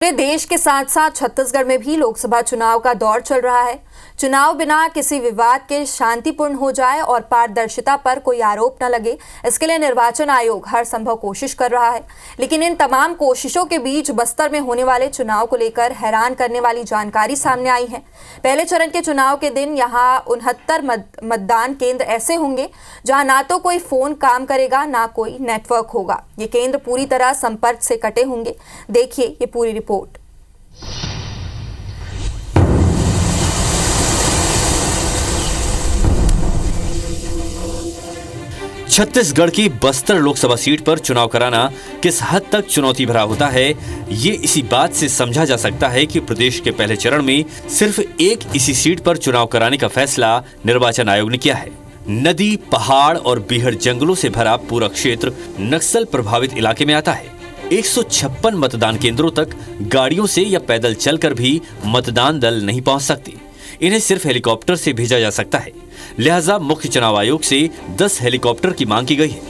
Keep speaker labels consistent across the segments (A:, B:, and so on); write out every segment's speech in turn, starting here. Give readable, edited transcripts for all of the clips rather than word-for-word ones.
A: पूरे देश के साथ साथ छत्तीसगढ़ में भी लोकसभा चुनाव का दौर चल रहा है। चुनाव बिना किसी विवाद के शांतिपूर्ण हो जाए और पारदर्शिता पर कोई आरोप न लगे, इसके लिए निर्वाचन आयोग हर संभव कोशिश कर रहा है। लेकिन इन तमाम कोशिशों के बीच बस्तर में होने वाले चुनाव को लेकर हैरान करने वाली जानकारी सामने आई है। पहले चरण के चुनाव के दिन यहाँ 69 मतदान केंद्र ऐसे होंगे जहाँ ना तो कोई फोन काम करेगा, ना कोई नेटवर्क होगा। ये केंद्र पूरी तरह संपर्क से कटे होंगे। देखिए ये पूरी रिपोर्ट।
B: छत्तीसगढ़ की बस्तर लोकसभा सीट पर चुनाव कराना किस हद तक चुनौती भरा होता है, ये इसी बात से समझा जा सकता है कि प्रदेश के पहले चरण में सिर्फ एक इसी सीट पर चुनाव कराने का फैसला निर्वाचन आयोग ने किया है। नदी, पहाड़ और बीहड़ जंगलों से भरा पूरा क्षेत्र नक्सल प्रभावित इलाके में आता है। 156 मतदान केंद्रों तक गाड़ियों से या पैदल चलकर भी मतदान दल नहीं पहुंच सकते। इन्हें सिर्फ हेलीकॉप्टर से भेजा जा सकता है। लिहाजा मुख्य चुनाव आयोग से 10 हेलीकॉप्टर की मांग की गई है।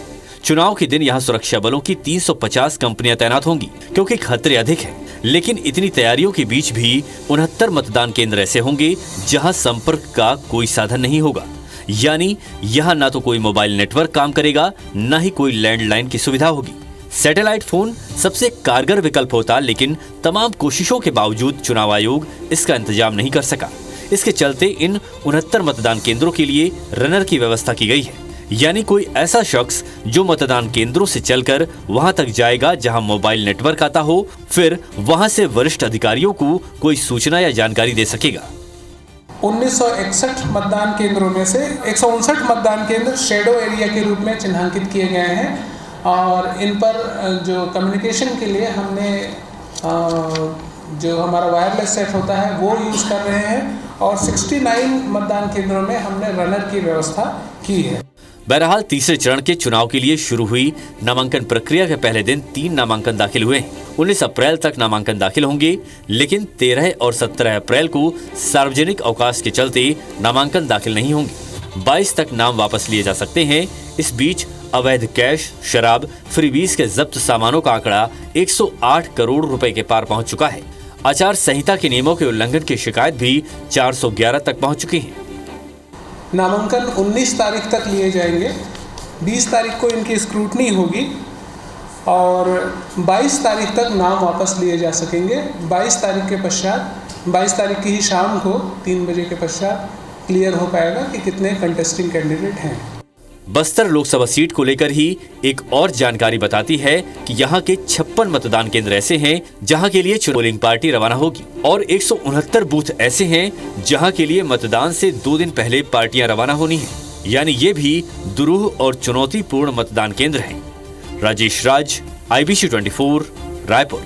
B: चुनाव के दिन यहां सुरक्षा बलों की 350 कंपनियां तैनात होंगी क्योंकि खतरे अधिक हैं। लेकिन इतनी तैयारियों के बीच भी 69 मतदान केंद्र ऐसे होंगे जहां संपर्क का कोई साधन नहीं होगा। यानी यहां ना तो कोई मोबाइल नेटवर्क काम करेगा, ना ही कोई लैंडलाइन की सुविधा होगी। सैटेलाइट फोन सबसे कारगर विकल्प होता, लेकिन तमाम कोशिशों के बावजूद चुनाव आयोग इसका इंतजाम नहीं कर सका। इसके चलते इन 69 मतदान केंद्रों के लिए रनर की व्यवस्था की गई है। यानी कोई ऐसा शख्स जो मतदान केंद्रों से चलकर वहां तक जाएगा जहां मोबाइल नेटवर्क आता हो, फिर वहां से वरिष्ठ अधिकारियों को कोई सूचना या जानकारी दे सकेगा।
C: 1961 मतदान केंद्रों में से 159 मतदान केंद्र शेडो एरिया के रूप में चिन्हांकित किए गए हैं और इन पर जो कम्युनिकेशन के लिए हमने जो हमारा वायरलेस सेट होता है वो यूज़ कर रहे हैं और 69 मतदान केंद्रों में हमने रनर की व्यवस्था की है।
B: बहरहाल तीसरे चरण के चुनाव के लिए शुरू हुई नामांकन प्रक्रिया के पहले दिन 3 नामांकन दाखिल हुए हैं। 19 अप्रैल तक नामांकन दाखिल होंगे, लेकिन 13 और 17 अप्रैल को सार्वजनिक अवकाश के चलते नामांकन दाखिल नहीं होंगे। 22 तक नाम वापस लिए जा सकते हैं। इस बीच अवैध कैश, शराब, फ्रीबीज के जब्त सामानों का आंकड़ा 108 करोड़ रुपए के पार पहुंच चुका है। आचार संहिता के नियमों के उल्लंघन की शिकायत भी 411 तक पहुंच चुकी है।
C: नामांकन 19 तारीख तक लिए जाएंगे। 20 तारीख को इनकी स्क्रूटनी होगी और 22 तारीख तक नाम वापस लिए जा सकेंगे। 22 तारीख के पश्चात 22 तारीख की ही शाम को 3 बजे के पश्चात क्लियर हो पाएगा कि कितने कंटेस्टिंग कैंडिडेट हैं।
B: बस्तर लोकसभा सीट को लेकर ही एक और जानकारी बताती है कि यहाँ के 56 मतदान केंद्र ऐसे हैं जहाँ के लिए पोलिंग पार्टी रवाना होगी और 169 बूथ ऐसे हैं जहाँ के लिए मतदान से 2 दिन पहले पार्टियां रवाना होनी है। यानी ये भी दुरूह और चुनौतीपूर्ण मतदान केंद्र हैं। राजेश राज, IBC 24, रायपुर।